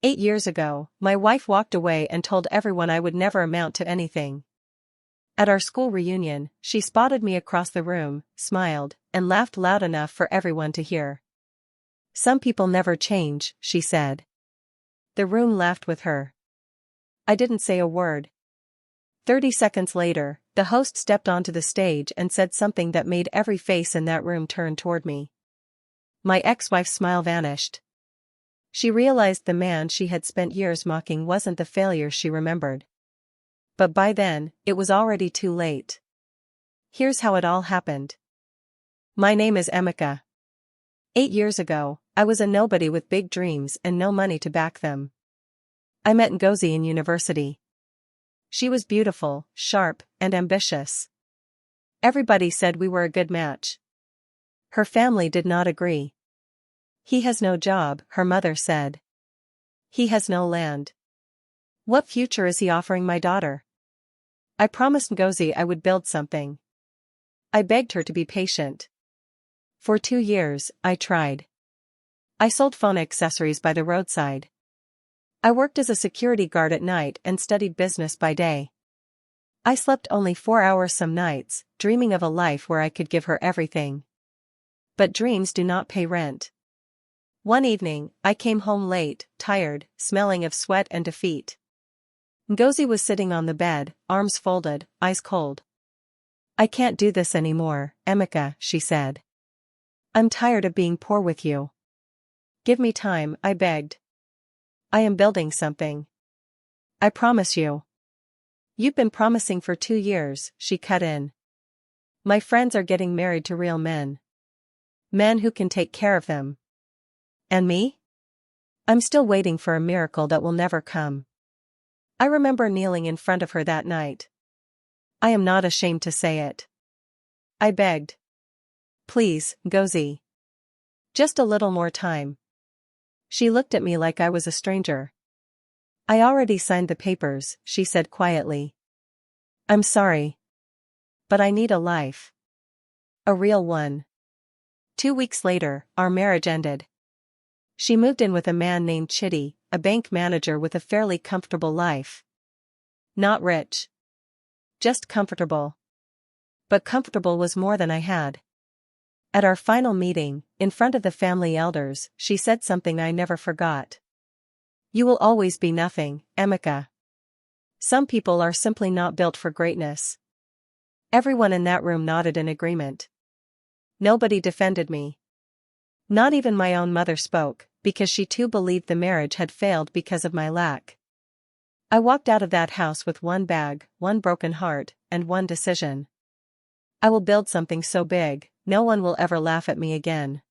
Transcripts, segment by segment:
8 years ago, my wife walked away and told everyone I would never amount to anything. At our school reunion, she spotted me across the room, smiled, and laughed loud enough for everyone to hear. "Some people never change," she said. The room laughed with her. I didn't say a word. 30 seconds later, the host stepped onto the stage and said something that made every face in that room turn toward me. My ex-wife's smile vanished. She realized the man she had spent years mocking wasn't the failure she remembered. But by then, it was already too late. Here's how it all happened. My name is Emeka. 8 years ago, I was a nobody with big dreams and no money to back them. I met Ngozi in university. She was beautiful, sharp, and ambitious. Everybody said we were a good match. Her family did not agree. "He has no job," her mother said. "He has no land. What future is he offering my daughter?" I promised Ngozi I would build something. I begged her to be patient. For 2 years, I tried. I sold phone accessories by the roadside. I worked as a security guard at night and studied business by day. I slept only 4 hours some nights, dreaming of a life where I could give her everything. But dreams do not pay rent. One evening, I came home late, tired, smelling of sweat and defeat. Ngozi was sitting on the bed, arms folded, eyes cold. "I can't do this anymore, Emeka," she said. "I'm tired of being poor with you. Give me time," I begged. "I am building something. I promise you." "You've been promising for 2 years," she cut in. "My friends are getting married to real men. Men who can take care of them. And me? I'm still waiting for a miracle that will never come." I remember kneeling in front of her that night. I am not ashamed to say it. I begged. "Please, Ngozi. Just a little more time." She looked at me like I was a stranger. "I already signed the papers," she said quietly. "I'm sorry. But I need a life. A real one." 2 weeks later, our marriage ended. She moved in with a man named Chitty, a bank manager with a fairly comfortable life. Not rich. Just comfortable. But comfortable was more than I had. At our final meeting, in front of the family elders, she said something I never forgot. "You will always be nothing, Emeka. Some people are simply not built for greatness." Everyone in that room nodded in agreement. Nobody defended me. Not even my own mother spoke, because she too believed the marriage had failed because of my lack. I walked out of that house with one bag, one broken heart, and one decision. I will build something so big, no one will ever laugh at me again.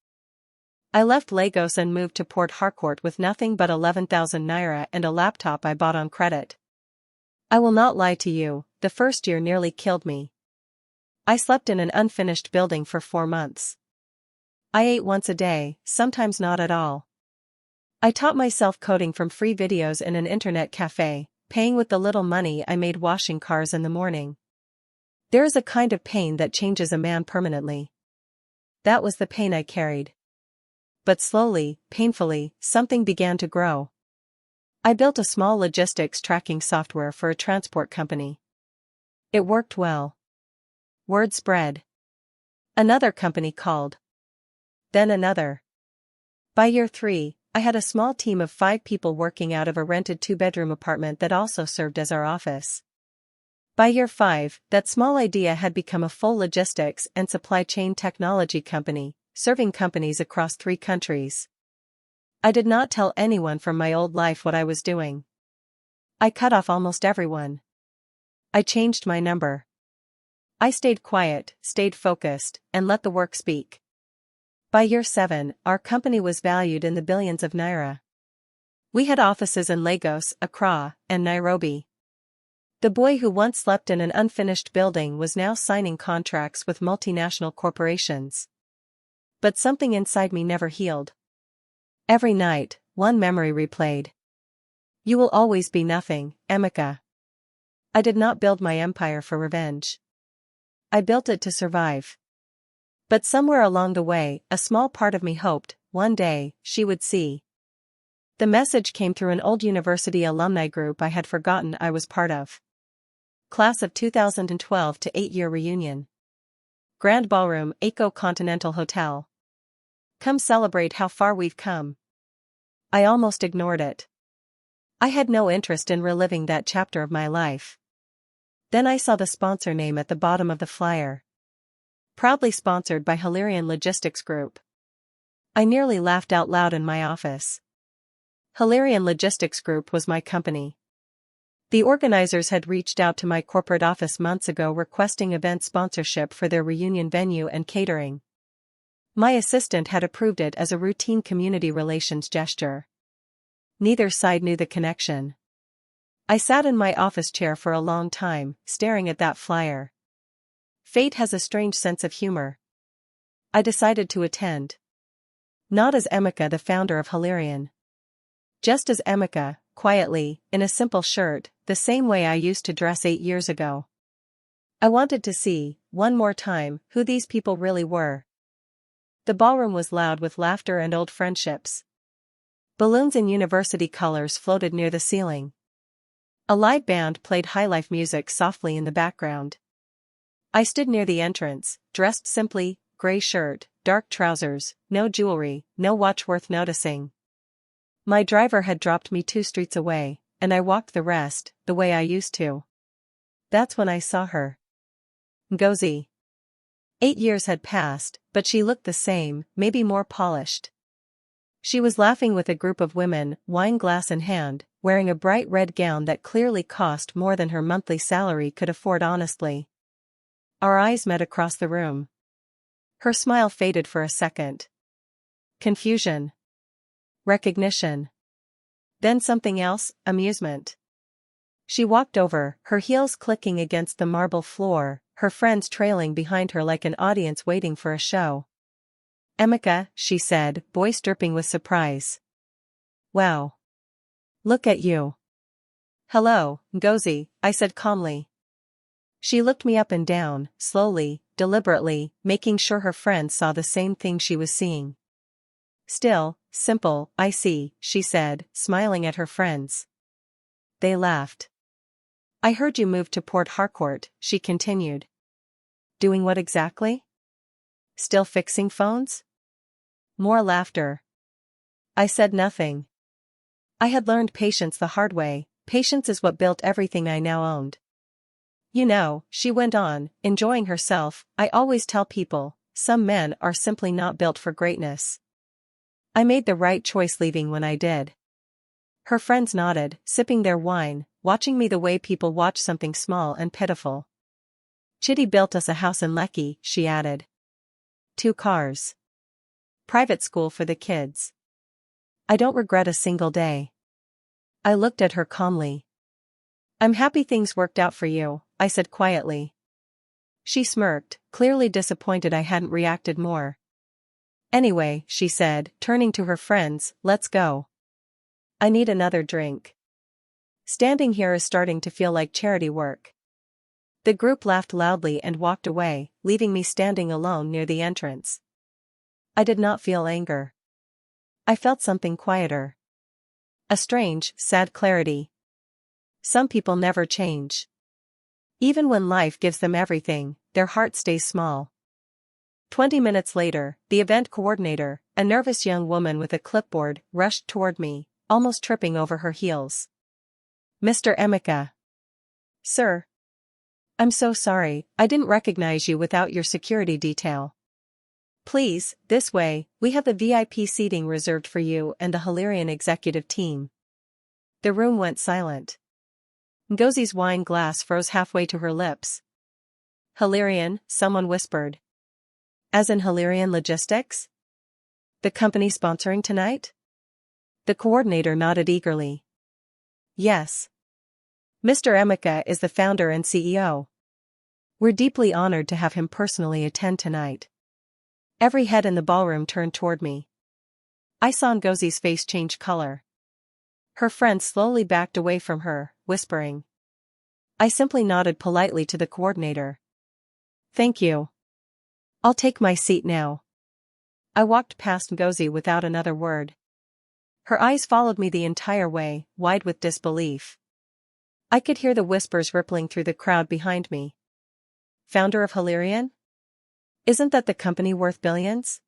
I left Lagos and moved to Port Harcourt with nothing but 11,000 naira and a laptop I bought on credit. I will not lie to you, the first year nearly killed me. I slept in an unfinished building for 4 months. I ate once a day, sometimes not at all. I taught myself coding from free videos in an internet cafe, paying with the little money I made washing cars in the morning. There is a kind of pain that changes a man permanently. That was the pain I carried. But slowly, painfully, something began to grow. I built a small logistics tracking software for a transport company. It worked well. Word spread. Another company called. Then another. By year 3, I had a small team of 5 people working out of a rented 2-bedroom apartment that also served as our office. By year 5, that small idea had become a full logistics and supply chain technology company, serving companies across 3 countries. I did not tell anyone from my old life what I was doing. I cut off almost everyone. I changed my number. I stayed quiet, stayed focused, and let the work speak. By year 7, our company was valued in the billions of naira. We had offices in Lagos, Accra, and Nairobi. The boy who once slept in an unfinished building was now signing contracts with multinational corporations. But something inside me never healed. Every night, one memory replayed. You will always be nothing, Emeka. I did not build my empire for revenge. I built it to survive. But somewhere along the way, a small part of me hoped, one day, she would see. The message came through an old university alumni group I had forgotten I was part of. Class of 2012 to 8-year reunion. Grand Ballroom, Eco Continental Hotel. Come celebrate how far we've come. I almost ignored it. I had no interest in reliving that chapter of my life. Then I saw the sponsor name at the bottom of the flyer. Proudly sponsored by Hilarion Logistics Group. I nearly laughed out loud in my office. Hilarion Logistics Group was my company. The organizers had reached out to my corporate office months ago requesting event sponsorship for their reunion venue and catering. My assistant had approved it as a routine community relations gesture. Neither side knew the connection. I sat in my office chair for a long time, staring at that flyer. Fate has a strange sense of humor. I decided to attend. Not as Emeka, the founder of Hilarion. Just as Emeka, quietly, in a simple shirt, the same way I used to dress 8 years ago. I wanted to see, one more time, who these people really were. The ballroom was loud with laughter and old friendships. Balloons in university colors floated near the ceiling. A live band played highlife music softly in the background. I stood near the entrance, dressed simply, gray shirt, dark trousers, no jewelry, no watch worth noticing. My driver had dropped me 2 streets away, and I walked the rest, the way I used to. That's when I saw her. Ngozi. 8 years had passed, but she looked the same, maybe more polished. She was laughing with a group of women, wine glass in hand, wearing a bright red gown that clearly cost more than her monthly salary could afford honestly. Our eyes met across the room. Her smile faded for a second. Confusion. Recognition. Then something else, amusement. She walked over, her heels clicking against the marble floor, her friends trailing behind her like an audience waiting for a show. Emeka, she said, voice dripping with surprise. Wow. Look at you. Hello, Ngozi, I said calmly. She looked me up and down, slowly, deliberately, making sure her friends saw the same thing she was seeing. Still, simple, I see, she said, smiling at her friends. They laughed. I heard you moved to Port Harcourt, she continued. Doing what exactly? Still fixing phones? More laughter. I said nothing. I had learned patience the hard way. Patience is what built everything I now owned. You know, she went on, enjoying herself, I always tell people, some men are simply not built for greatness. I made the right choice leaving when I did. Her friends nodded, sipping their wine, watching me the way people watch something small and pitiful. Chitty built us a house in Lekki, she added. 2 cars. Private school for the kids. I don't regret a single day. I looked at her calmly. I'm happy things worked out for you, I said quietly. She smirked, clearly disappointed I hadn't reacted more. Anyway, she said, turning to her friends, let's go. I need another drink. Standing here is starting to feel like charity work. The group laughed loudly and walked away, leaving me standing alone near the entrance. I did not feel anger. I felt something quieter. A strange, sad clarity. Some people never change. Even when life gives them everything, their heart stays small. 20 minutes later, the event coordinator, a nervous young woman with a clipboard, rushed toward me, almost tripping over her heels. Mr. Emeka. Sir. I'm so sorry, I didn't recognize you without your security detail. Please, this way, we have the VIP seating reserved for you and the Hilarion executive team. The room went silent. Ngozi's wine glass froze halfway to her lips. Hilarion, someone whispered. As in Hilarion Logistics? The company sponsoring tonight? The coordinator nodded eagerly. Yes. Mr. Emeka is the founder and CEO. We're deeply honored to have him personally attend tonight. Every head in the ballroom turned toward me. I saw Ngozi's face change color. Her friends slowly backed away from her, whispering. I simply nodded politely to the coordinator. Thank you. I'll take my seat now. I walked past Ngozi without another word. Her eyes followed me the entire way, wide with disbelief. I could hear the whispers rippling through the crowd behind me. Founder of Hilarion? Isn't that the company worth billions?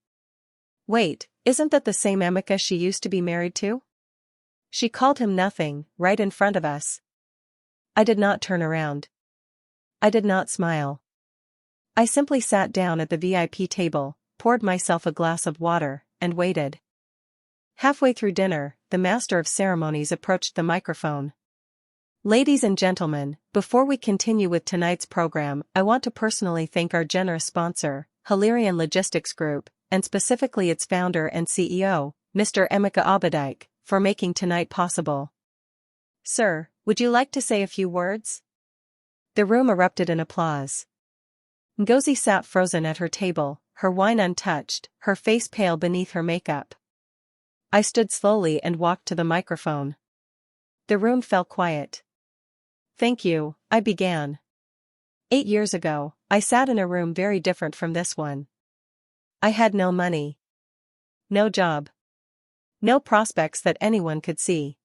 Wait, isn't that the same Emeka she used to be married to? She called him nothing, right in front of us. I did not turn around. I did not smile. I simply sat down at the VIP table, poured myself a glass of water, and waited. Halfway through dinner, the master of ceremonies approached the microphone. Ladies and gentlemen, before we continue with tonight's program, I want to personally thank our generous sponsor, Hilarion Logistics Group, and specifically its founder and CEO, Mr. Emeka Obadike, for making tonight possible. Sir, would you like to say a few words? The room erupted in applause. Ngozi sat frozen at her table, her wine untouched, her face pale beneath her makeup. I stood slowly and walked to the microphone. The room fell quiet. Thank you, I began. 8 years ago, I sat in a room very different from this one. I had no money. No job. No prospects that anyone could see.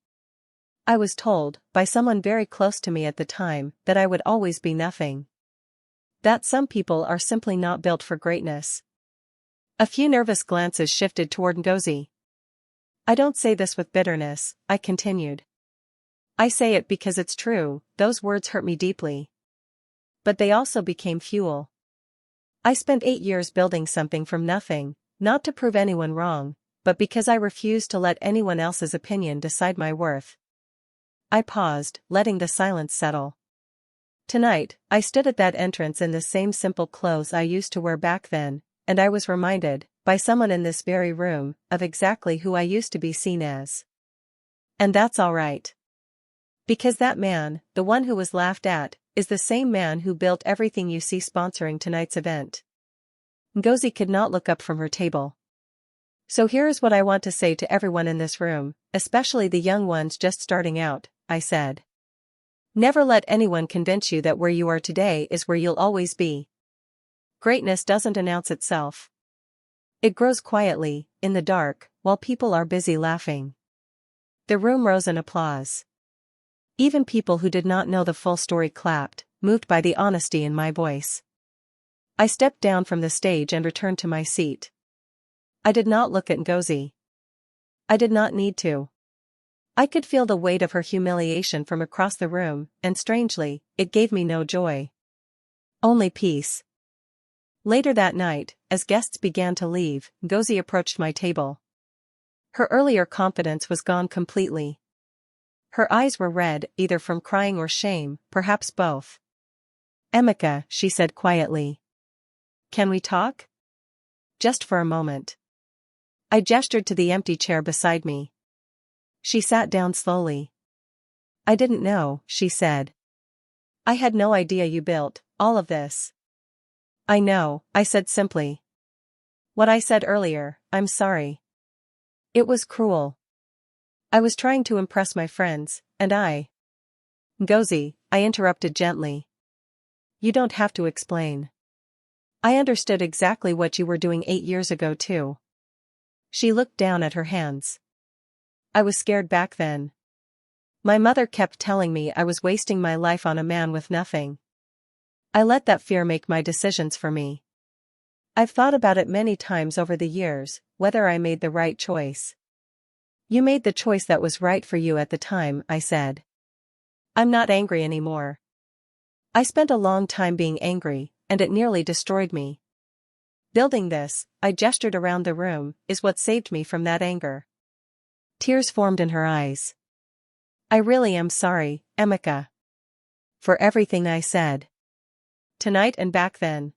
I was told, by someone very close to me at the time, that I would always be nothing. That some people are simply not built for greatness. A few nervous glances shifted toward Ngozi. I don't say this with bitterness, I continued. I say it because it's true, those words hurt me deeply. But they also became fuel. I spent 8 years building something from nothing, not to prove anyone wrong, but because I refused to let anyone else's opinion decide my worth. I paused, letting the silence settle. Tonight, I stood at that entrance in the same simple clothes I used to wear back then, and I was reminded, by someone in this very room, of exactly who I used to be seen as. And that's all right. Because that man, the one who was laughed at, is the same man who built everything you see sponsoring tonight's event. Ngozi could not look up from her table. So here is what I want to say to everyone in this room, especially the young ones just starting out, I said. Never let anyone convince you that where you are today is where you'll always be. Greatness doesn't announce itself. It grows quietly, in the dark, while people are busy laughing. The room rose in applause. Even people who did not know the full story clapped, moved by the honesty in my voice. I stepped down from the stage and returned to my seat. I did not look at Ngozi. I did not need to. I could feel the weight of her humiliation from across the room, and strangely, it gave me no joy. Only peace. Later that night, as guests began to leave, Ngozi approached my table. Her earlier confidence was gone completely. Her eyes were red, either from crying or shame, perhaps both. Emeka, she said quietly. Can we talk? Just for a moment. I gestured to the empty chair beside me. She sat down slowly. I didn't know, she said. I had no idea you built all of this. I know, I said simply. What I said earlier, I'm sorry. It was cruel. I was trying to impress my friends, and Ngozi, I interrupted gently. You don't have to explain. I understood exactly what you were doing 8 years ago too. She looked down at her hands. I was scared back then. My mother kept telling me I was wasting my life on a man with nothing. I let that fear make my decisions for me. I've thought about it many times over the years, whether I made the right choice. You made the choice that was right for you at the time, I said. I'm not angry anymore. I spent a long time being angry, and it nearly destroyed me. Building this, I gestured around the room, is what saved me from that anger. Tears formed in her eyes. I really am sorry, Emeka. For everything I said. Tonight and back then.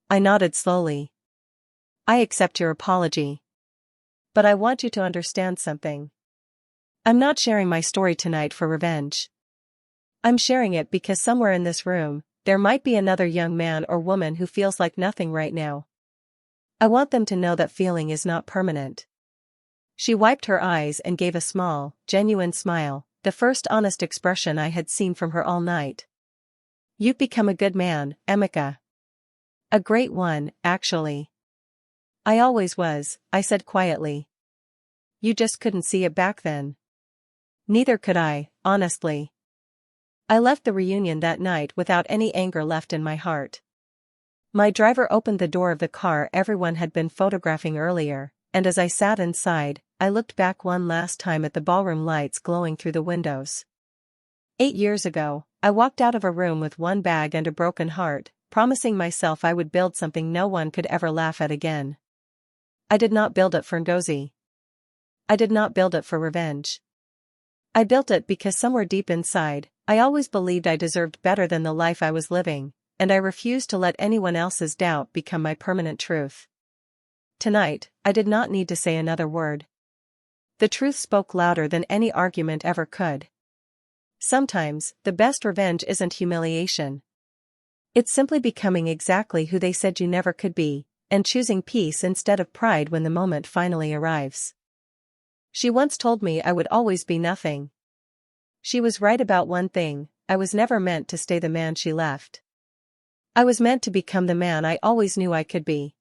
I nodded slowly. I accept your apology. But I want you to understand something. I'm not sharing my story tonight for revenge. I'm sharing it because somewhere in this room, there might be another young man or woman who feels like nothing right now. I want them to know that feeling is not permanent. She wiped her eyes and gave a small, genuine smile, the first honest expression I had seen from her all night. You've become a good man, Emeka. A great one, actually. I always was, I said quietly. You just couldn't see it back then. Neither could I, honestly. I left the reunion that night without any anger left in my heart. My driver opened the door of the car everyone had been photographing earlier, and as I sat inside, I looked back one last time at the ballroom lights glowing through the windows. 8 years ago, I walked out of a room with one bag and a broken heart, promising myself I would build something no one could ever laugh at again. I did not build it for Ngozi. I did not build it for revenge. I built it because somewhere deep inside, I always believed I deserved better than the life I was living, and I refused to let anyone else's doubt become my permanent truth. Tonight, I did not need to say another word. The truth spoke louder than any argument ever could. Sometimes, the best revenge isn't humiliation. It's simply becoming exactly who they said you never could be, and choosing peace instead of pride when the moment finally arrives. She once told me I would always be nothing. She was right about one thing: I was never meant to stay the man she left. I was meant to become the man I always knew I could be.